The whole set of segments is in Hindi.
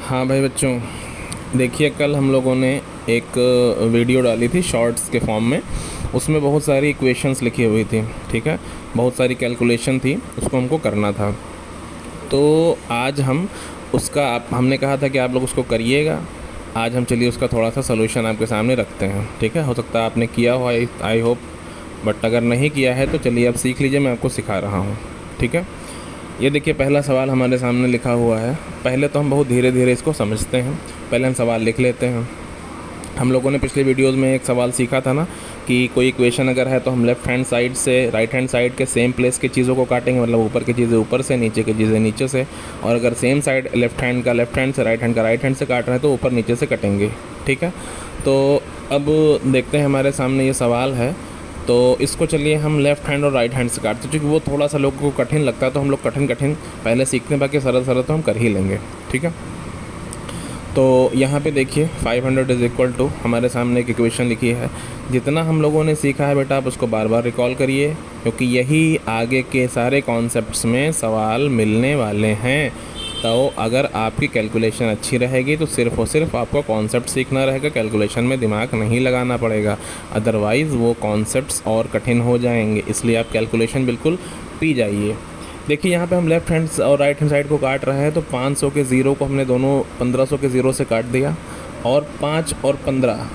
हाँ भाई बच्चों, देखिए कल हम लोगों ने एक वीडियो डाली थी शॉर्ट्स के फॉर्म में। उसमें बहुत सारी इक्वेशंस लिखी हुई थी, ठीक है। बहुत सारी कैलकुलेशन थी, उसको हमको करना था। तो आज हम उसका हमने कहा था कि आप लोग उसको करिएगा। आज हम चलिए उसका थोड़ा सा सोल्यूशन आपके सामने रखते हैं, ठीक है। हो सकता है आपने किया हो, आई होप, बट अगर नहीं किया है तो चलिए आप सीख लीजिए, मैं आपको सिखा रहा हूँ, ठीक है। ये देखिए पहला सवाल हमारे सामने लिखा हुआ है। पहले तो हम बहुत धीरे धीरे इसको समझते हैं। पहले हम सवाल लिख लेते हैं। हम लोगों ने पिछले वीडियोस में एक सवाल सीखा था ना कि कोई इक्वेशन अगर है तो हम लेफ़्ट हैंड साइड से राइट हैंड साइड के सेम प्लेस की चीज़ों को काटेंगे, मतलब ऊपर की चीज़ें ऊपर से, नीचे की चीज़ें नीचे से। और अगर सेम साइड लेफ़्ट हैंड का लेफ़्ट हैंड से, राइट हैंड का राइट हैंड से काट रहे हैं तो ऊपर नीचे से कटेंगे, ठीक है। तो अब देखते हैं हमारे सामने ये सवाल है। तो इसको चलिए हम लेफ़्ट हैंड और राइट हैंड से काटते हैं, क्योंकि वो थोड़ा सा लोगों को कठिन लगता है तो हम लोग कठिन पहले सीखते हैं, बाकी सरल सरल तो हम कर ही लेंगे, ठीक है। तो यहाँ पे देखिए 500 इज़ इक्वल टू, हमारे सामने एक इक्वेशन लिखी है। जितना हम लोगों ने सीखा है बेटा, आप उसको बार बार रिकॉल करिए, क्योंकि यही आगे के सारे कॉन्सेप्ट्स में सवाल मिलने वाले हैं। तो अगर आपकी कैलकुलेशन अच्छी रहेगी तो सिर्फ़ और सिर्फ आपको कॉन्सेप्ट सीखना रहेगा, कैलकुलेशन में दिमाग नहीं लगाना पड़ेगा। अदरवाइज़ वो कॉन्सेप्ट्स और कठिन हो जाएंगे, इसलिए आप कैलकुलेशन बिल्कुल पी जाइए। देखिए यहाँ पे हम लेफ़्ट हैंड और राइट हैंड साइड को काट रहे हैं, तो 500 के ज़ीरो को हमने दोनों 1500 के ज़ीरो से काट दिया, और 5 और 15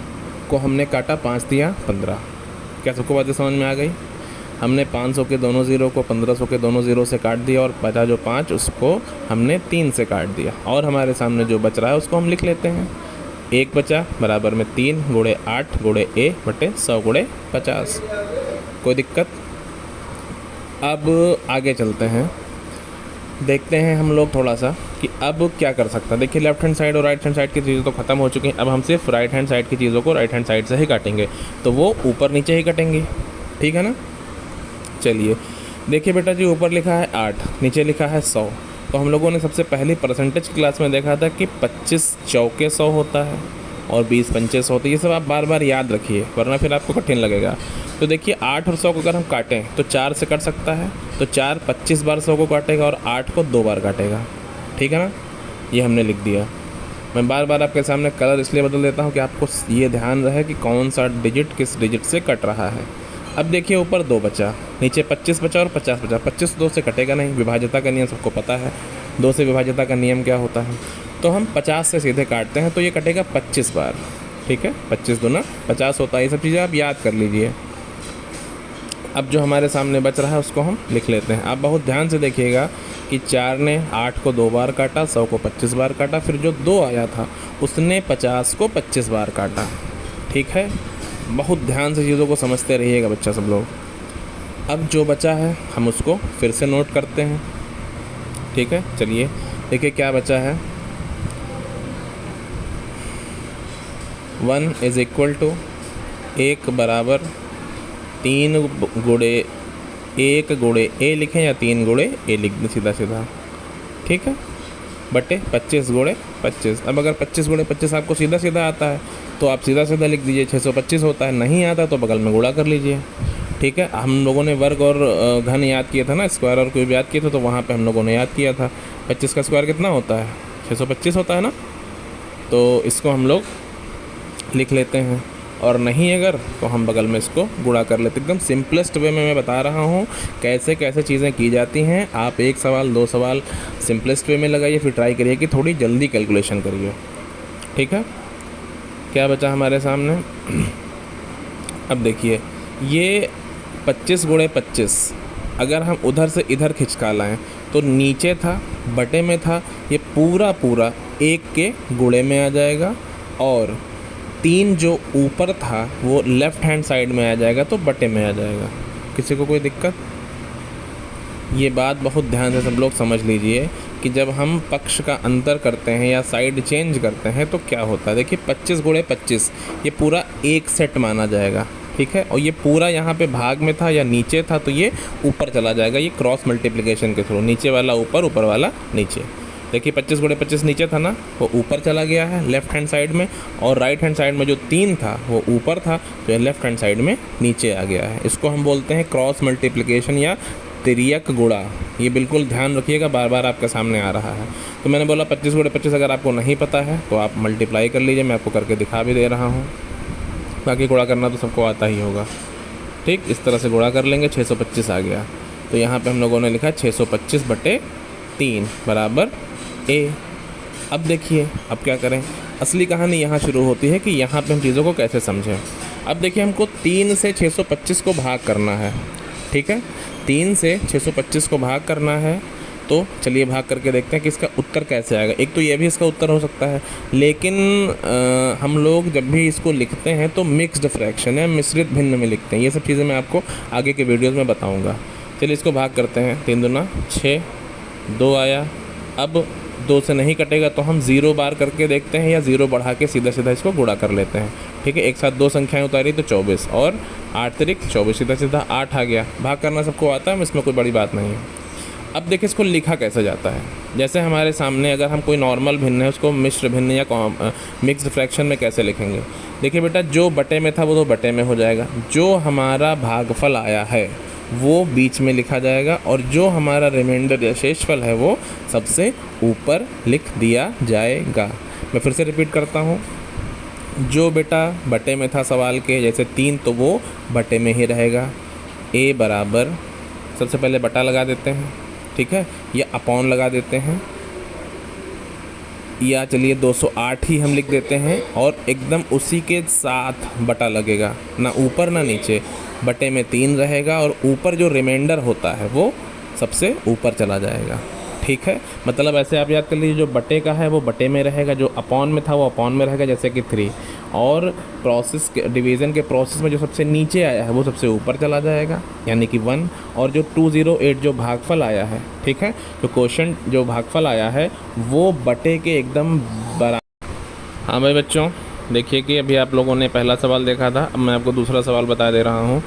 को हमने काटा, 5 दिया 15। क्या सबको बातें समझ में आ गई? हमने 500 के दोनों ज़ीरो को 1500 के दोनों ज़ीरो से काट दिया, और बचा जो 5 उसको हमने 3 से काट दिया। और हमारे सामने जो बच रहा है उसको हम लिख लेते हैं। 1 बचा बराबर में 3 गुणे 8 गुणे a बटे 100 गुणे 50। कोई दिक्कत? अब आगे चलते हैं, देखते हैं हम लोग थोड़ा सा कि अब क्या कर सकता है। देखिए लेफ़्ट हैंड साइड और राइट हैंड साइड की चीज़ें तो ख़त्म हो चुकी हैं। अब हम सिर्फ राइट हैंड साइड की चीज़ों को राइट हैंड साइड से ही काटेंगे, तो वो ऊपर नीचे ही कटेंगी, ठीक है ना। चलिए देखिए बेटा जी, ऊपर लिखा है 8, नीचे लिखा है 100। तो हम लोगों ने सबसे पहली परसेंटेज क्लास में देखा था कि 25 चौके 100 होता है और 20 पंचे 100 होती है। ये सब आप बार बार याद रखिए, वरना फिर आपको कठिन लगेगा। तो देखिए 8 और 100 को अगर हम काटें तो 4 से कट सकता है, तो 4 25 बार 100 को काटेगा और 8 को 2 बार काटेगा, ठीक है ना। ये हमने लिख दिया। मैं बार बार आपके सामने कलर इसलिए बदल देता हूँ कि आपको ये ध्यान रहे कि कौन सा डिजिट किस डिजिट से कट रहा है। अब देखिए ऊपर 2 बचा, नीचे 25 बचा और 50 बचा। 25 2 से कटेगा नहीं, विभाज्यता का नियम सबको पता है। 2 से विभाज्यता का नियम क्या होता है? तो हम 50 से सीधे काटते हैं, तो ये कटेगा 25 बार, ठीक है। 25 दूना 50 होता है। ये सब चीज़ें आप याद कर लीजिए। अब जो हमारे सामने बच रहा है उसको हम लिख लेते हैं। आप बहुत ध्यान से देखिएगा कि 4 ने 8 को 2 बार काटा, 100 को 25 बार काटा, फिर जो 2 आया था उसने 50 को 25 बार काटा, ठीक है। बहुत ध्यान से चीज़ों को समझते रहिएगा बच्चा सब लोग। अब जो बचा है हम उसको फिर से नोट करते हैं, ठीक है। चलिए देखिए क्या बचा है। 1 इज़ इक्वल टू 1 बराबर 3 गुणे 1 गुणे a लिखें या 3 गुणे a लिख दें सीधा सीधा, ठीक है, बटे 25 गुणे 25। अब अगर 25 गुणे 25 आपको सीधा सीधा आता है तो आप सीधा सीधा लिख दीजिए, 625 होता है। नहीं आता तो बगल में गुणा कर लीजिए, ठीक है। हम लोगों ने वर्ग और घन याद किया था ना, स्क्वायर और क्यूब याद किए थे, तो वहाँ पे हम लोगों ने याद किया था 25 का स्क्वायर कितना होता है? 625 होता है ना। तो इसको हम लोग लिख लेते हैं, और नहीं अगर तो हम बगल में इसको गुणा कर लेते। एकदम सिंपलेस्ट वे में मैं बता रहा हूँ कैसे कैसे चीज़ें की जाती हैं। आप 1 सवाल 2 सवाल सिंपलेस्ट वे में लगाइए, फिर ट्राई करिए कि थोड़ी जल्दी कैलकुलेशन करिए, ठीक है। क्या बचा हमारे सामने? अब देखिए ये 25 गुणे 25 अगर हम उधर से इधर खिंचका लाएँ तो नीचे था, बटे में था, ये पूरा पूरा 1 के गुणे में आ जाएगा, और 3 जो ऊपर था वो लेफ़्ट हैंड साइड में आ जाएगा, तो बटे में आ जाएगा। किसी को कोई दिक्कत? ये बात बहुत ध्यान से सब लोग समझ लीजिए कि जब हम पक्ष का अंतर करते हैं या साइड चेंज करते हैं तो क्या होता है। देखिए 25 गुणे 25 ये पूरा एक सेट माना जाएगा, ठीक है। और ये पूरा यहाँ पे भाग में था या नीचे था तो ये ऊपर चला जाएगा, ये क्रॉस मल्टीप्लिकेशन के थ्रू, नीचे वाला ऊपर, ऊपर वाला नीचे। देखिए 25 गुणे 25 नीचे था ना, वो ऊपर चला गया है लेफ़्ट हैंड साइड में, और राइट हैंड साइड में जो 3 था वो ऊपर था, तो लेफ़्ट हैंड साइड में नीचे आ गया है। इसको हम बोलते हैं क्रॉस मल्टीप्लिकेशन या तिर्यक गुणा, ये बिल्कुल ध्यान रखिएगा, बार बार आपके सामने आ रहा है। तो मैंने बोला 25 गुणे 25, अगर आपको नहीं पता है तो आप मल्टीप्लाई कर लीजिए, मैं आपको करके दिखा भी दे रहा हूँ। बाकी गुणा करना तो सबको आता ही होगा। ठीक, इस तरह से गुणा कर लेंगे, 625 आ गया। तो यहाँ पे हम लोगों ने लिखा 625/3 बराबर ए। अब देखिए, अब क्या करें, असली कहानी यहाँ शुरू होती है कि यहाँ पे हम चीज़ों को कैसे समझें। अब देखिए, हमको 3 से 625 को भाग करना है। ठीक है, 3 से 625 को भाग करना है। तो चलिए भाग करके देखते हैं कि इसका उत्तर कैसे आएगा। एक तो ये भी इसका उत्तर हो सकता है, लेकिन हम लोग जब भी इसको लिखते हैं तो मिक्स्ड फ्रैक्शन है, मिश्रित भिन्न में लिखते हैं। ये सब चीज़ें मैं आपको आगे के वीडियोज़ में बताऊँगा। चलिए इसको भाग करते हैं। 3 दूना 6, 2 आया। अब 2 से नहीं कटेगा तो हम 0 बार करके देखते हैं, या 0 बढ़ा के सीधा सीधा इसको गुणा कर लेते हैं। ठीक है, एक साथ 2 संख्याएं उतारी तो 24 और 8 तिरिक 24, सीधा सीधा 8 आ गया। भाग करना सबको आता है, इसमें कोई बड़ी बात नहीं है। अब देखिए इसको लिखा कैसे जाता है। जैसे हमारे सामने अगर हम कोई नॉर्मल भिन्न है उसको मिश्र भिन्न या मिक्स्ड फ्रैक्शन में कैसे लिखेंगे। देखिए बेटा, जो बटे में था वो तो बटे में हो जाएगा, जो हमारा भागफल आया है वो बीच में लिखा जाएगा, और जो हमारा रिमाइंडर या शेषफल है वो सबसे ऊपर लिख दिया जाएगा। मैं फिर से रिपीट करता हूँ, जो बेटा बटे में था सवाल के, जैसे 3 तो वो बटे में ही रहेगा। ए बराबर, सबसे पहले बटा लगा देते हैं, ठीक है, या अपॉन लगा देते हैं, या चलिए 208 ही हम लिख देते हैं, और एकदम उसी के साथ बटा लगेगा, ना ऊपर ना नीचे, बटे में 3 रहेगा, और ऊपर जो रिमाइंडर होता है वो सबसे ऊपर चला जाएगा। ठीक है, मतलब ऐसे आप याद कर लीजिए, जो बटे का है वो बटे में रहेगा, जो अपॉन में था वो अपॉन में रहेगा, जैसे कि 3, और प्रोसेस के डिवीज़न के प्रोसेस में जो सबसे नीचे आया है वो सबसे ऊपर चला जाएगा, यानी कि 1, और जो 208 जो भागफल आया है, ठीक है, जो क्वेश्चन जो भागफल आया है वो बटे के एकदम बराबर। हाँ भाई बच्चों, देखिए कि अभी आप लोगों ने पहला सवाल देखा था, अब मैं आपको दूसरा सवाल बता दे रहा हूँ।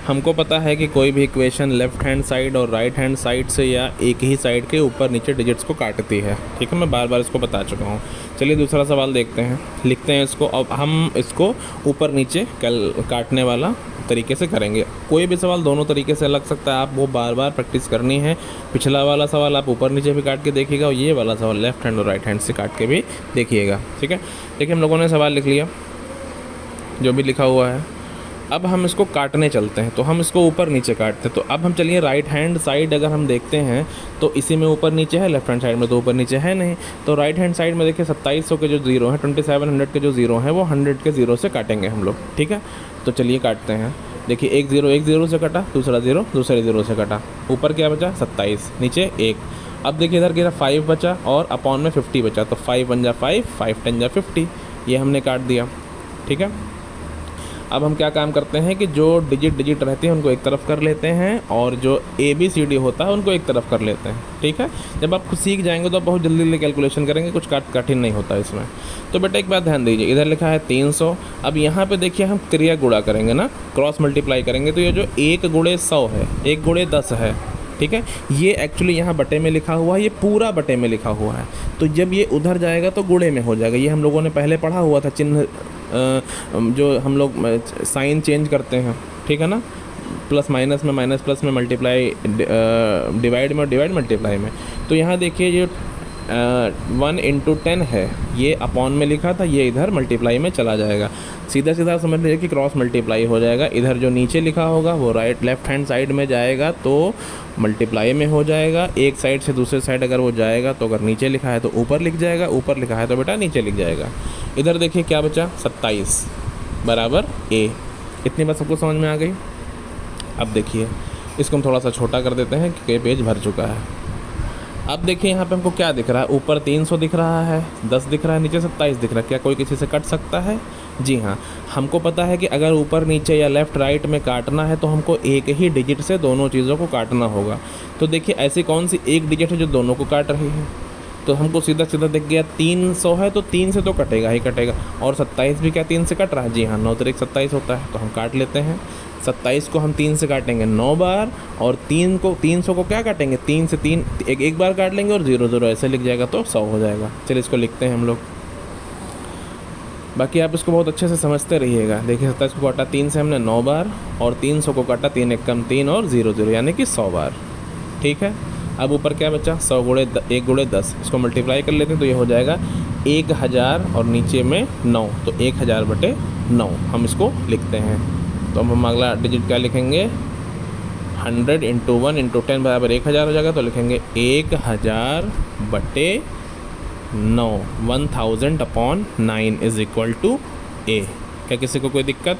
हमको पता है कि कोई भी इक्वेशन लेफ़्ट हैंड साइड और राइट हैंड साइड से या एक ही साइड के ऊपर नीचे डिजिट्स को काटती है। ठीक है, मैं बार बार इसको बता चुका हूँ। चलिए दूसरा सवाल देखते हैं, लिखते हैं इसको। अब हम इसको ऊपर नीचे काटने वाला तरीके से करेंगे। कोई भी सवाल दोनों तरीके से लग सकता है, आप वो बार बार प्रैक्टिस करनी है। पिछला वाला सवाल आप ऊपर नीचे भी काट के देखिएगा, और ये वाला सवाल लेफ़्ट हैंड और राइट हैंड से काट के भी देखिएगा। ठीक है, देखिए हम लोगों ने सवाल लिख लिया जो भी लिखा हुआ है। अब हम इसको काटने चलते हैं, तो हम इसको ऊपर नीचे काटते हैं। तो अब हम चलिए राइट हैंड साइड अगर हम देखते हैं तो इसी में ऊपर नीचे है, लेफ्ट हैंड साइड में तो ऊपर नीचे है नहीं। तो राइट हैंड साइड में देखिए 2700 के जो ज़ीरो हैं, 2700 के जो ज़ीरो हैं वो 100 के ज़ीरो से काटेंगे हम लोग। ठीक है, तो चलिए काटते हैं। देखिए एक ज़ीरो से कटा, दूसरा ज़ीरो दूसरे ज़ीरो से कटा, ऊपर क्या बचा 27, नीचे 1। अब देखिए इधर क्या 5 बचा और अपॉन में 50 बचा, तो 5 1 जा 5, 5 10 जा 50, ये हमने काट दिया। ठीक है, अब हम क्या काम करते हैं कि जो डिजिट रहती है उनको एक तरफ कर लेते हैं, और जो ABCD होता है उनको एक तरफ कर लेते हैं। ठीक है, जब आप खुद सीख जाएंगे तो आप बहुत जल्दी जल्दी कैलकुलेशन करेंगे, कुछ कठिन नहीं होता इसमें। तो बेटा एक बात ध्यान दीजिए, इधर लिखा है 300। अब यहाँ पे देखिए हम क्रिया गुणा करेंगे ना, क्रॉस मल्टीप्लाई करेंगे, तो ये जो 1 गुणे 100 है, 1 गुणे 10 है। ठीक है, ये एक्चुअली यहाँ बटे में लिखा हुआ है, ये पूरा बटे में लिखा हुआ है। तो जब ये उधर जाएगा तो गुणे में हो जाएगा। ये हम लोगों ने पहले पढ़ा हुआ था, चिन्ह जो हम लोग साइन चेंज करते हैं, ठीक है ना, प्लस माइनस में, माइनस प्लस में, मल्टीप्लाई डिवाइड में, और डिवाइड मल्टीप्लाई में। तो यहाँ देखिए जो 1 × 10 है, ये अपॉन में लिखा था, ये इधर मल्टीप्लाई में चला जाएगा। सीधा सीधा समझ लीजिए कि क्रॉस मल्टीप्लाई हो जाएगा। इधर जो नीचे लिखा होगा वो लेफ्ट हैंड साइड में जाएगा तो मल्टीप्लाई में हो जाएगा। एक साइड से दूसरे साइड अगर वो जाएगा तो अगर नीचे लिखा है तो ऊपर लिख जाएगा, ऊपर लिखा है तो बेटा नीचे लिख जाएगा। इधर देखिए क्या बचा 27 बराबर A। इतनी बात सबको समझ में आ गई। अब देखिए इसको हम थोड़ा सा छोटा कर देते हैं क्योंकि पेज भर चुका है। अब देखिए यहाँ पे हमको क्या दिख रहा है, ऊपर 300 दिख रहा है, 10 दिख रहा है, नीचे 27 दिख रहा है। क्या कोई किसी से कट सकता है? जी हाँ, हमको पता है कि अगर ऊपर नीचे या लेफ़्ट राइट में काटना है तो हमको एक ही डिजिट से दोनों चीज़ों को काटना होगा। तो देखिए ऐसी कौन सी एक डिजिट है जो दोनों को काट रही है, तो हमको सीधा सीधा दिख गया 300 है तो 3 से तो कटेगा ही कटेगा, और 27 भी क्या 3 से कट रहा है? जी हाँ, 9 × 27 होता है, तो हम काट लेते हैं। 27 को हम 3 से काटेंगे 9 बार, और 300 को क्या काटेंगे 3 से 3 एक बार काट लेंगे, और 0 0 ऐसे लिख जाएगा तो 100 हो जाएगा। चलिए इसको लिखते हैं हम लोग। बाकी आप इसको बहुत अच्छे से समझते रहिएगा। देखिए 27 को काटा 3 से हमने 9 बार, और 300 को काटा 3 × 1 = 3 और 0 0 यानी कि 100 बार। ठीक है। अब ऊपर क्या बचा, 100 गुणे 1 गुणे 10, इसको मल्टीप्लाई कर लेते हैं तो ये हो जाएगा 1000 और नीचे में 9, तो 1000/9 हम इसको लिखते हैं। तो अब हम अगला डिजिट क्या लिखेंगे, 100 × 1 × 10 बराबर 1000 हो जाएगा, तो लिखेंगे 1000/9, 1000/9 इज़ इक्वल टू A। क्या किसी को कोई दिक्कत?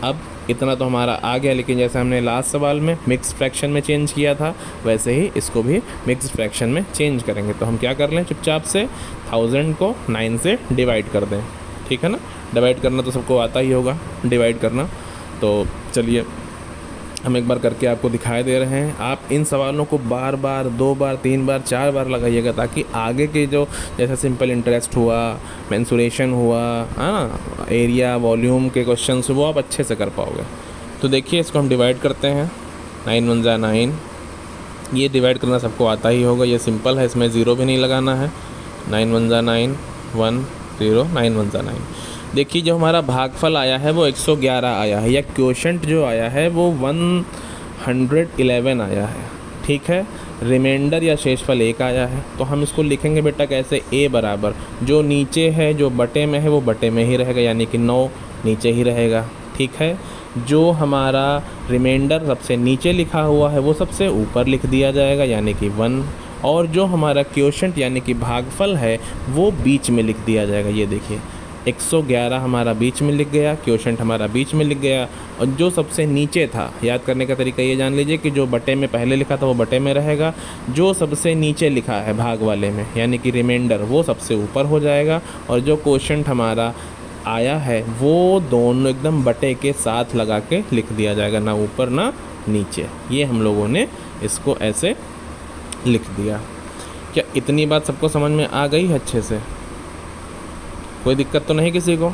अब इतना तो हमारा आ गया, लेकिन जैसे हमने लास्ट सवाल में मिक्स फ्रैक्शन में चेंज किया था, वैसे ही इसको भी मिक्स फ्रैक्शन में चेंज करेंगे। तो हम क्या कर लें, चुपचाप से 1000 को 9 से डिवाइड कर दें, ठीक है ना। डिवाइड करना तो सबको आता ही होगा, डिवाइड करना। तो चलिए हम एक बार करके आपको दिखाई दे रहे हैं। आप इन सवालों को बार बार, 2 बार, 3 बार, 4 बार लगाइएगा, ताकि आगे के जो जैसे सिंपल इंटरेस्ट हुआ, मेंसुरेशन हुआ, है ना, एरिया वॉल्यूम के क्वेश्चंस वो आप अच्छे से कर पाओगे। तो देखिए इसको हम डिवाइड करते हैं, 9 × 1 = 9। ये डिवाइड करना सबको आता ही होगा, ये सिंपल है, इसमें ज़ीरो भी नहीं लगाना है। 9 × 1 = 9, 1 0, 9 × 1 = 9। देखिए जो हमारा भागफल आया है वो 111 आया है, या क्वोशंट जो आया है वो 111 आया है, ठीक है। रिमाइंडर या शेषफल 1 आया है। तो हम इसको लिखेंगे बेटा कैसे, A बराबर जो नीचे है, जो बटे में है वो बटे में ही रहेगा, यानी कि 9 नीचे ही रहेगा, ठीक है। जो हमारा रिमाइंडर सबसे नीचे लिखा हुआ है वो सबसे ऊपर लिख दिया जाएगा, यानी कि 1, और जो हमारा क्वोशंट यानी कि भागफल है वो बीच में लिख दिया जाएगा। ये देखिए 111 हमारा बीच में लिख गया, क्वोशंट हमारा बीच में लिख गया, और जो सबसे नीचे था, याद करने का तरीका ये जान लीजिए कि जो बटे में पहले लिखा था वो बटे में रहेगा, जो सबसे नीचे लिखा है भाग वाले में यानी कि रिमाइंडर वो सबसे ऊपर हो जाएगा, और जो क्वोशंट हमारा आया है वो दोनों एकदम बटे के साथ लगा के लिख दिया जाएगा, ना ऊपर ना नीचे। ये हम लोगों ने इसको ऐसे लिख दिया। क्या इतनी बात सबको समझ में आ गई है अच्छे से? कोई दिक्कत तो नहीं किसी को?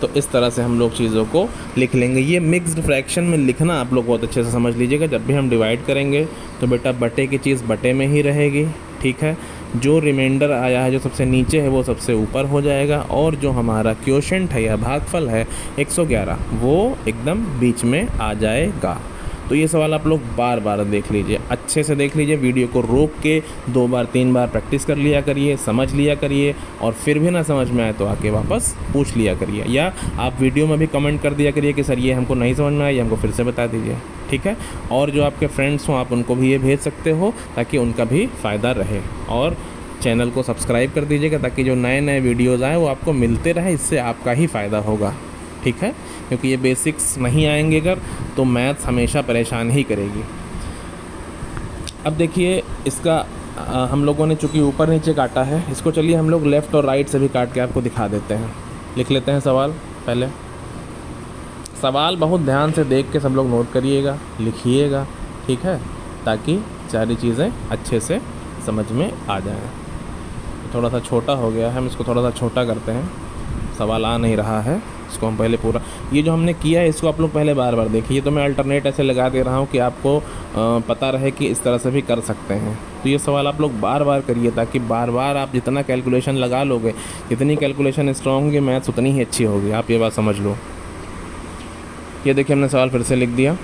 तो इस तरह से हम लोग चीज़ों को लिख लेंगे। ये मिक्स्ड फ्रैक्शन में लिखना आप लोग बहुत अच्छे से समझ लीजिएगा। जब भी हम डिवाइड करेंगे तो बेटा बटे की चीज़ बटे में ही रहेगी, ठीक है। जो रिमाइंडर आया है जो सबसे नीचे है वो सबसे ऊपर हो जाएगा, और जो हमारा क्वोशंट है या भागफल है 111 वो एकदम बीच में आ जाएगा। तो ये सवाल आप लोग बार बार देख लीजिए, अच्छे से देख लीजिए, वीडियो को रोक के 2 बार 3 बार प्रैक्टिस कर लिया करिए, समझ लिया करिए, और फिर भी ना समझ में आए तो आके वापस पूछ लिया करिए, या आप वीडियो में भी कमेंट कर दिया करिए कि सर ये हमको नहीं समझ में आया, ये हमको फिर से बता दीजिए, ठीक है। और जो आपके फ्रेंड्स हों आप उनको भी ये भेज सकते हो ताकि उनका भी फ़ायदा रहे, और चैनल को सब्सक्राइब कर दीजिएगा ताकि जो नए नए वीडियोज़ आएँ वो आपको मिलते रहे, इससे आपका ही फ़ायदा होगा, ठीक है। क्योंकि ये बेसिक्स नहीं आएंगे अगर तो मैथ्स हमेशा परेशान ही करेगी। अब देखिए इसका हम लोगों ने चूँकि ऊपर नीचे काटा है, इसको चलिए हम लोग लेफ़्ट और राइट से भी काट के आपको दिखा देते हैं। लिख लेते हैं सवाल। पहले सवाल बहुत ध्यान से देख के सब लोग नोट करिएगा, लिखिएगा, ठीक है, ताकि सारी चीज़ें अच्छे से समझ में आ जाएं। थोड़ा सा छोटा हो गया है, हम इसको थोड़ा सा छोटा करते हैं, सवाल आ नहीं रहा है, इसको हम पहले पूरा, ये जो हमने किया है इसको आप लोग पहले बार बार देखिए। तो मैं अल्टरनेट ऐसे लगा दे रहा हूँ कि आपको पता रहे कि इस तरह से भी कर सकते हैं। तो ये सवाल आप लोग बार बार करिए, ताकि बार बार आप जितना कैलकुलेशन लगा लोगे, जितनी कैलकुलेशन स्ट्रॉन्ग होगी मैथ्स उतनी ही अच्छी होगी, आप ये बात समझ लो। ये देखिए हमने सवाल फिर से लिख दिया।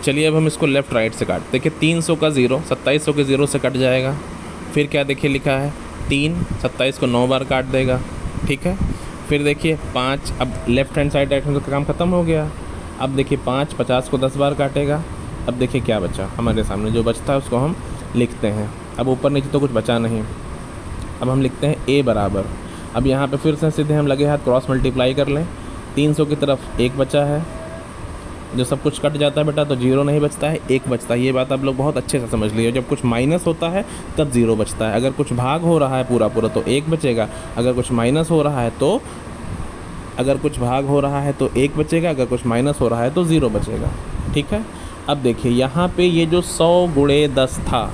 चलिए अब हम इसको लेफ़्ट राइट से काट, देखिए 300 का 0 2700 के 0 से कट जाएगा। फिर क्या देखिए लिखा है 3, 27 को 9 बार काट देगा, ठीक है। फिर देखिए 5, अब left hand side right hand का काम ख़त्म हो गया। अब देखिए 5 50 को 10 बार काटेगा। अब देखिए क्या बचा हमारे सामने, जो बचता है उसको हम लिखते हैं। अब ऊपर नीचे तो कुछ बचा नहीं, अब हम लिखते हैं A बराबर। अब यहाँ पे फिर से सीधे हम लगे हाथ क्रॉस मल्टीप्लाई कर लें। 300 की तरफ 1 बचा है, जो सब कुछ कट जाता है बेटा तो 0 नहीं बचता है, 1 बचता है। ये बात आप लोग बहुत अच्छे से समझ लीजिए, जब कुछ माइनस होता है तब 0 बचता है। अगर कुछ भाग हो रहा है पूरा पूरा तो 1 बचेगा, अगर कुछ माइनस हो रहा है तो 1 बचेगा, अगर कुछ माइनस हो रहा है तो 0 बचेगा, ठीक है। अब देखिए यहाँ पे ये जो 100 गुणे 10 था,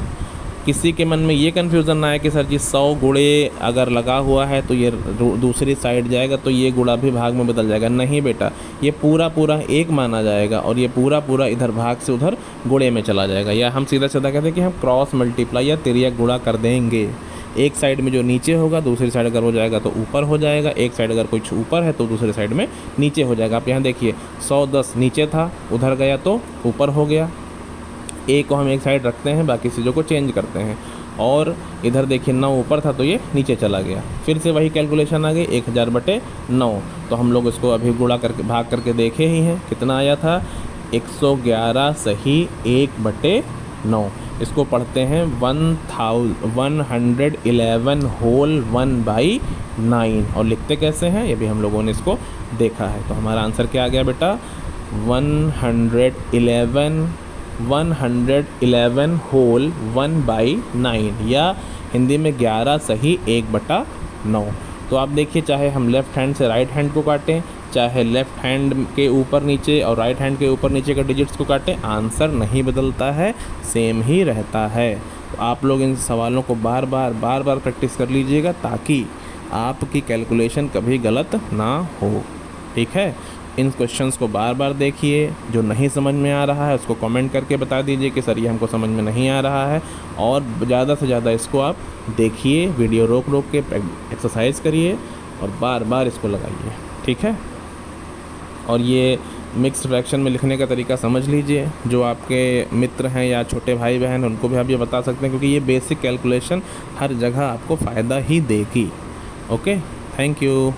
किसी के मन में ये कन्फ्यूज़न ना आए कि सर जी 100 गुणे अगर लगा हुआ है तो ये दूसरी साइड जाएगा तो ये गुणा भी भाग में बदल जाएगा। नहीं बेटा, ये पूरा पूरा 1 माना जाएगा और ये पूरा पूरा इधर भाग से उधर गुणे में चला जाएगा, या हम सीधा सीधा कहते हैं कि हम क्रॉस मल्टीप्लाई या तिर्यक गुणा कर देंगे। एक साइड में जो नीचे होगा दूसरी साइड अगर हो जाएगा तो ऊपर हो जाएगा, एक साइड अगर कुछ ऊपर है तो दूसरी साइड में नीचे हो जाएगा। आप यहाँ देखिए 110 नीचे था, उधर गया तो ऊपर हो गया। ए को हम एक साइड रखते हैं, बाकी चीज़ों को चेंज करते हैं। और इधर देखिए 9 ऊपर था तो ये नीचे चला गया। फिर से वही कैलकुलेशन आ गई 1000/9। तो हम लोग इसको अभी गुणा करके भाग करके देखे ही हैं, कितना आया था 111 सही 1/9। इसको पढ़ते हैं 111 होल 1/9। और लिखते कैसे हैं ये भी हम लोगों ने इसको देखा है। तो हमारा आंसर क्या आ गया बेटा 111 होल 1/9, या हिंदी में 11 सही 1/9। तो आप देखिए, चाहे हम लेफ़्ट हैंड से राइट हैंड को काटें, चाहे लेफ़्ट हैंड के ऊपर नीचे और राइट हैंड के ऊपर नीचे के डिजिट्स को काटें, आंसर नहीं बदलता है, सेम ही रहता है। तो आप लोग इन सवालों को बार बार प्रैक्टिस कर लीजिएगा ताकि आपकी कैलकुलेशन कभी गलत ना हो। ठीक है, इन क्वेश्चंस को बार बार देखिए। जो नहीं समझ में आ रहा है उसको कमेंट करके बता दीजिए कि सर ये हमको समझ में नहीं आ रहा है, और ज़्यादा से ज़्यादा इसको आप देखिए, वीडियो रोक के एक्सरसाइज करिए और बार बार इसको लगाइए। ठीक है, और ये मिक्स्ड फ्रैक्शन में लिखने का तरीका समझ लीजिए। जो आपके मित्र हैं या छोटे भाई बहन, उनको भी आप ये बता सकते हैं, क्योंकि ये बेसिक कैलकुलेशन हर जगह आपको फ़ायदा ही देगी। Okay, thank you.